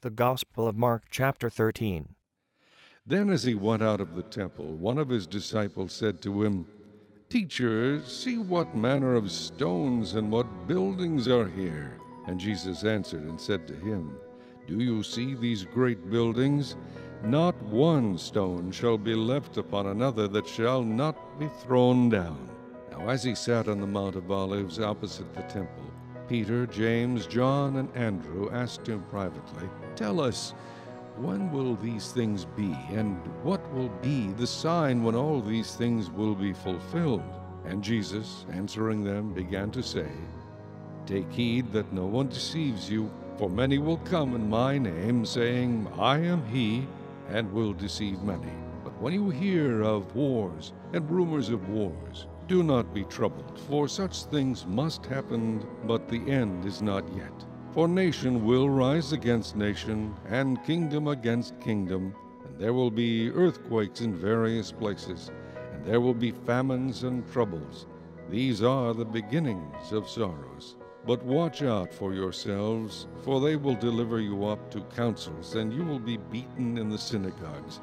The Gospel of Mark, chapter 13. Then as he went out of the temple, one of his disciples said to him, "Teacher, see what manner of stones and what buildings are here." And Jesus answered and said to him, "Do you see these great buildings? Not one stone shall be left upon another that shall not be thrown down." Now as he sat on the Mount of Olives opposite the temple, Peter, James, John, and Andrew asked him privately, "Tell us, when will these things be, and what will be the sign when all these things will be fulfilled?" And Jesus, answering them, began to say, "Take heed that no one deceives you, for many will come in my name, saying, 'I am he,' and will deceive many. But when you hear of wars and rumors of wars, do not be troubled, for such things must happen, but the end is not yet. For nation will rise against nation, and kingdom against kingdom, and there will be earthquakes in various places, and there will be famines and troubles. These are the beginnings of sorrows. But watch out for yourselves, for they will deliver you up to councils, and you will be beaten in the synagogues.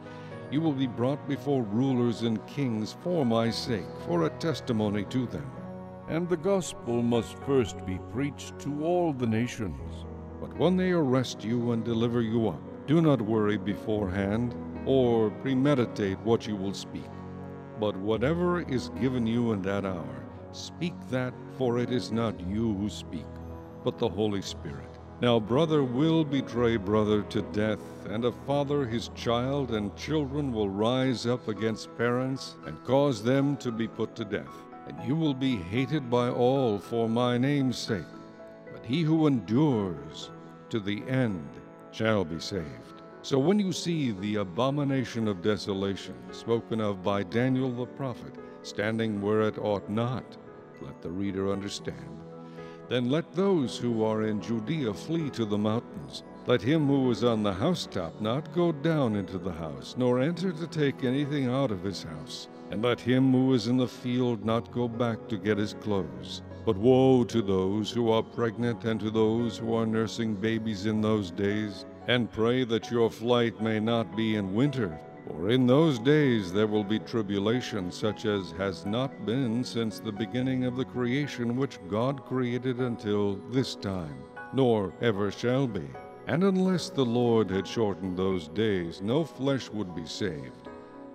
You will be brought before rulers and kings for my sake, for a testimony to them. And the gospel must first be preached to all the nations. But when they arrest you and deliver you up, do not worry beforehand or premeditate what you will speak. But whatever is given you in that hour, speak that, for it is not you who speak, but the Holy Spirit. Now brother will betray brother to death, and a father his child, and children will rise up against parents and cause them to be put to death. And you will be hated by all for my name's sake. But he who endures to the end shall be saved. So when you see the abomination of desolation spoken of by Daniel the prophet standing where it ought not, let the reader understand. Then let those who are in Judea flee to the mountains. Let him who is on the housetop not go down into the house, nor enter to take anything out of his house. And let him who is in the field not go back to get his clothes. But woe to those who are pregnant and to those who are nursing babies in those days. And pray that your flight may not be in winter. For in those days there will be tribulation such as has not been since the beginning of the creation which God created until this time, nor ever shall be. And unless the Lord had shortened those days, no flesh would be saved.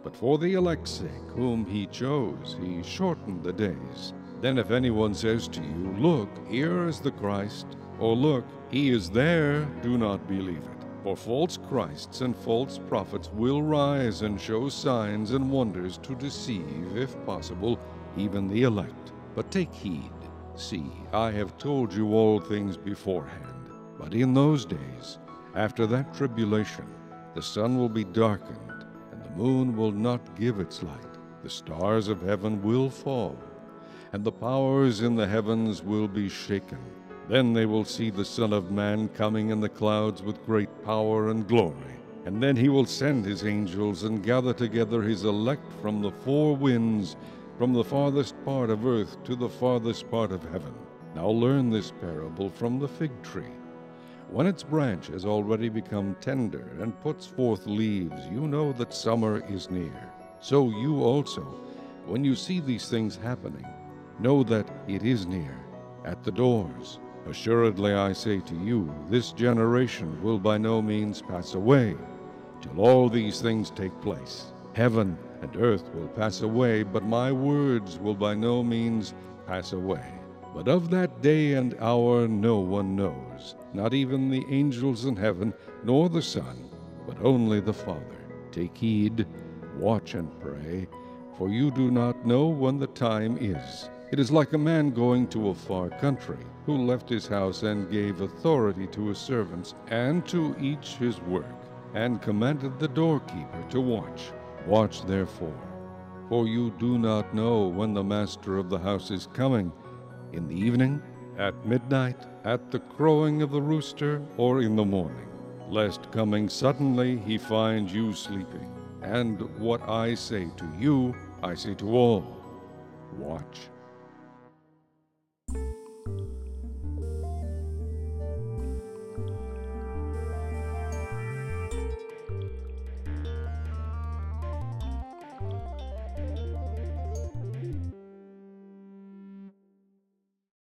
But for the elect's sake, whom he chose, he shortened the days. Then if anyone says to you, 'Look, here is the Christ,' or 'Look, he is there,' do not believe it. For false Christs and false prophets will rise and show signs and wonders to deceive, if possible, even the elect. But take heed. See, I have told you all things beforehand. But in those days, after that tribulation, the sun will be darkened, and the moon will not give its light. The stars of heaven will fall, and the powers in the heavens will be shaken. Then they will see the Son of Man coming in the clouds with great power and glory. And then he will send his angels and gather together his elect from the four winds, from the farthest part of earth to the farthest part of heaven. Now learn this parable from the fig tree. When its branch has already become tender and puts forth leaves, you know that summer is near. So you also, when you see these things happening, know that it is near, at the doors. Assuredly I say to you, this generation will by no means pass away, till all these things take place. Heaven and earth will pass away, but my words will by no means pass away. But of that day and hour no one knows, not even the angels in heaven, nor the Son, but only the Father. Take heed, watch and pray, for you do not know when the time is. It is like a man going to a far country, who left his house and gave authority to his servants, and to each his work, and commanded the doorkeeper to watch. Watch therefore, for you do not know when the master of the house is coming, in the evening, at midnight, at the crowing of the rooster, or in the morning, lest coming suddenly he find you sleeping. And what I say to you, I say to all, watch.